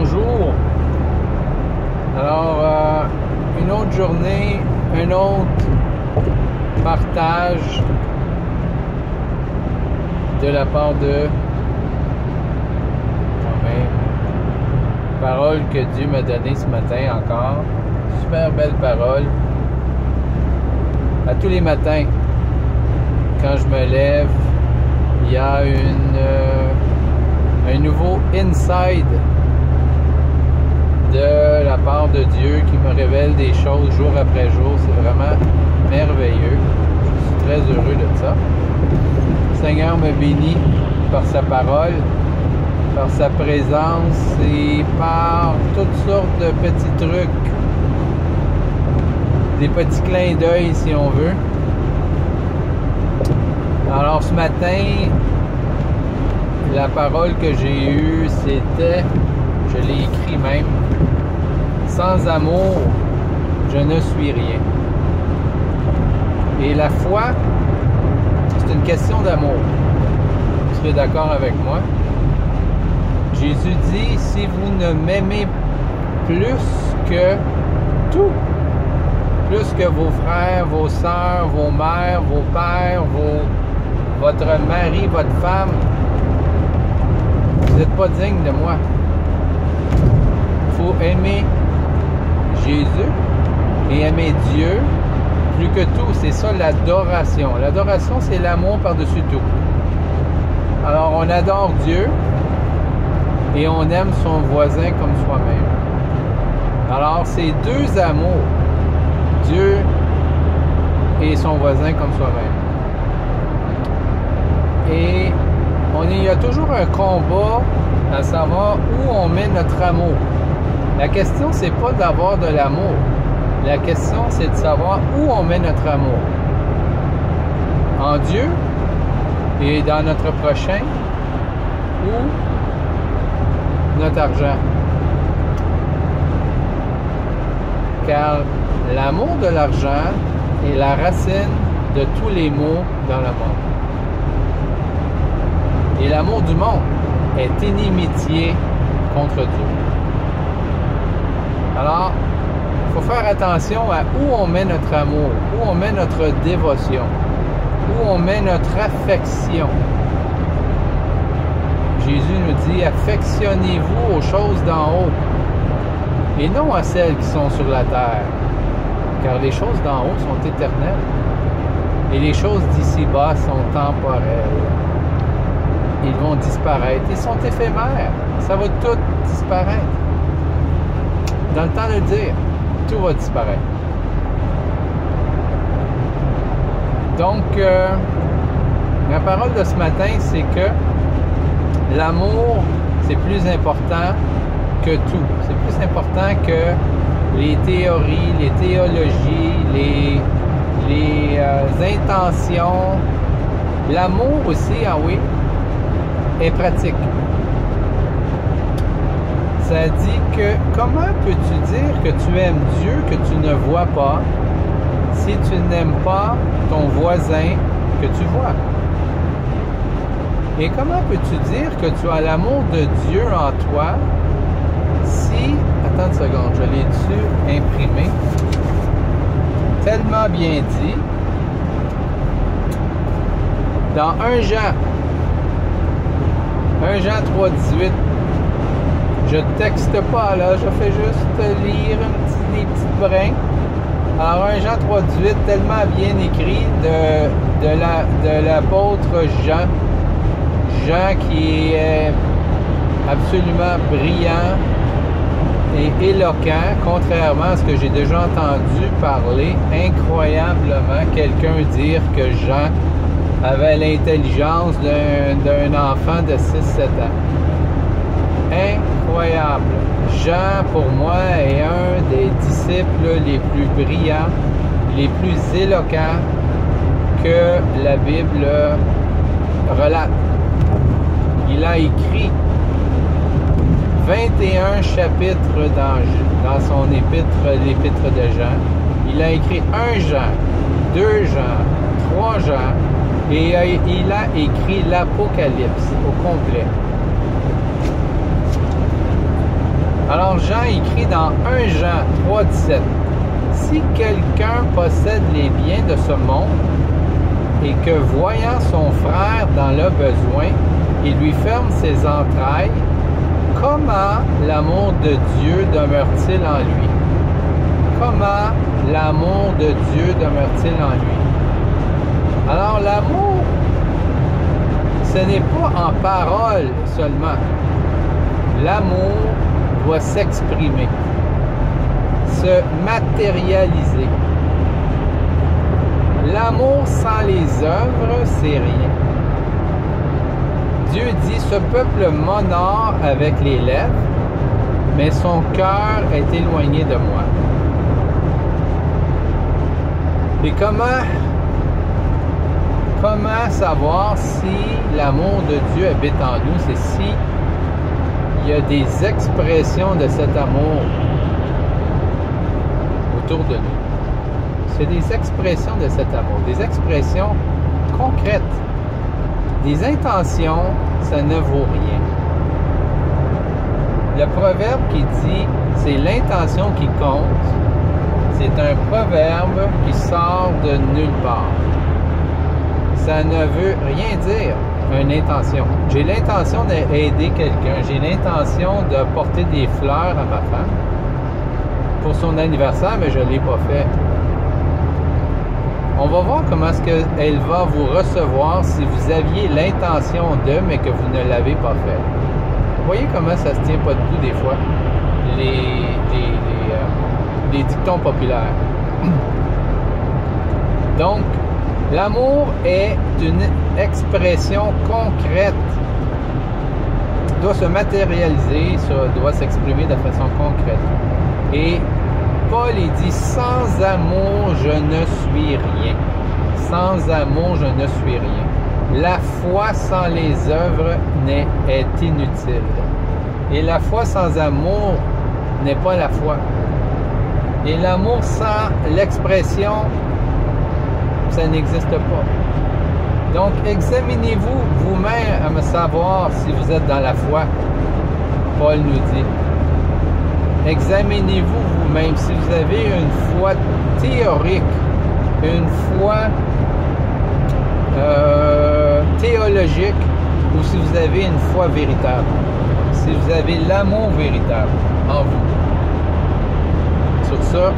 bonjour. Alors, une autre journée, un autre partage de la part de moi-même. Parole que Dieu m'a donnée ce matin encore. Super belle parole. À tous les matins, quand je me lève, il y a un nouveau inside de la part de Dieu qui me révèle des choses jour après jour. C'est vraiment merveilleux. Je suis très heureux de ça. Le Seigneur me bénit par sa parole, par sa présence et par toutes sortes de petits trucs, des petits clins d'œil si on veut. Alors ce matin, la parole que j'ai eue, c'était, je l'ai écrit même, sans amour, je ne suis rien. Et la foi, c'est une question d'amour. Vous serez d'accord avec moi? Jésus dit, si vous ne m'aimez plus que tout, plus que vos frères, vos sœurs, vos mères, vos pères, votre mari, votre femme, vous n'êtes pas digne de moi. Il faut aimer Jésus et aimer Dieu plus que tout. C'est ça l'adoration. L'adoration, c'est l'amour par-dessus tout. Alors, on adore Dieu et on aime son voisin comme soi-même. Alors, c'est deux amours. Dieu et son voisin comme soi-même. Et il y a toujours un combat à savoir où on met notre amour. La question, c'est pas d'avoir de l'amour. La question, c'est de savoir où on met notre amour. En Dieu et dans notre prochain ou notre argent. Car l'amour de l'argent est la racine de tous les maux dans le monde. Et l'amour du monde est inimitié contre Dieu. Alors, il faut faire attention à où on met notre amour, où on met notre dévotion, où on met notre affection. Jésus nous dit, affectionnez-vous aux choses d'en haut et non à celles qui sont sur la terre, car les choses d'en haut sont éternelles et les choses d'ici-bas sont temporelles. Ils vont disparaître. Ils sont éphémères. Ça va tout disparaître. Dans le temps de le dire, tout va disparaître. Donc, ma parole de ce matin, c'est que l'amour, c'est plus important que tout. C'est plus important que les théories, les théologies, les intentions. L'amour aussi, ah oui, est pratique. Ça dit que comment peux-tu dire que tu aimes Dieu que tu ne vois pas si tu n'aimes pas ton voisin que tu vois? Et comment peux-tu dire que tu as l'amour de Dieu en toi si... Attends une seconde, je l'ai dessus imprimé. Tellement bien dit. Dans 1 Jean 3,18, je texte pas là, je fais juste lire des petites brins. Alors 1 Jean 3,18, tellement bien écrit de l'apôtre Jean. Jean qui est absolument brillant et éloquent, contrairement à ce que j'ai déjà entendu parler, incroyablement quelqu'un dire que Jean avait l'intelligence d'un enfant de 6-7 ans. Incroyable. Jean, pour moi, est un des disciples les plus brillants, les plus éloquents que la Bible relate. Il a écrit 21 chapitres dans son épître, l'épître de Jean. Il a écrit 1 Jean, 2 Jean, 3 Jean, et il a écrit l'Apocalypse au complet. Alors Jean écrit dans 1 Jean 3,17 « Si quelqu'un possède les biens de ce monde et que, voyant son frère dans le besoin, il lui ferme ses entrailles, comment l'amour de Dieu demeure-t-il en lui? » Comment l'amour de Dieu demeure-t-il en lui? Alors l'amour, ce n'est pas en parole seulement. L'amour doit s'exprimer, se matérialiser. L'amour sans les œuvres, c'est rien. Dieu dit, ce peuple m'honore avec les lèvres, mais son cœur est éloigné de moi. Et comment savoir si l'amour de Dieu habite en nous? C'est si il y a des expressions de cet amour autour de nous. C'est des expressions de cet amour, des expressions concrètes. Des intentions, ça ne vaut rien. Le proverbe qui dit « c'est l'intention qui compte », c'est un proverbe qui sort de nulle part. Ça ne veut rien dire, une intention. J'ai l'intention d'aider quelqu'un, j'ai l'intention de porter des fleurs à ma femme pour son anniversaire, mais je ne l'ai pas fait. On va voir comment est-ce qu'elle va vous recevoir si vous aviez l'intention de, mais que vous ne l'avez pas fait. Vous voyez comment ça se tient pas debout des fois, les dictons populaires. Donc, l'amour est une expression concrète. Doit se matérialiser, doit s'exprimer de façon concrète. Et Paul il dit, sans amour, je ne suis rien. Sans amour, je ne suis rien. La foi sans les œuvres est inutile. Et la foi sans amour n'est pas la foi. Et l'amour sans l'expression, ça n'existe pas. Donc, examinez-vous vous-même à me savoir si vous êtes dans la foi. Paul nous dit. Examinez-vous vous-même si vous avez une foi théorique, une foi théologique, ou si vous avez une foi véritable. Si vous avez l'amour véritable en vous. Sur ça,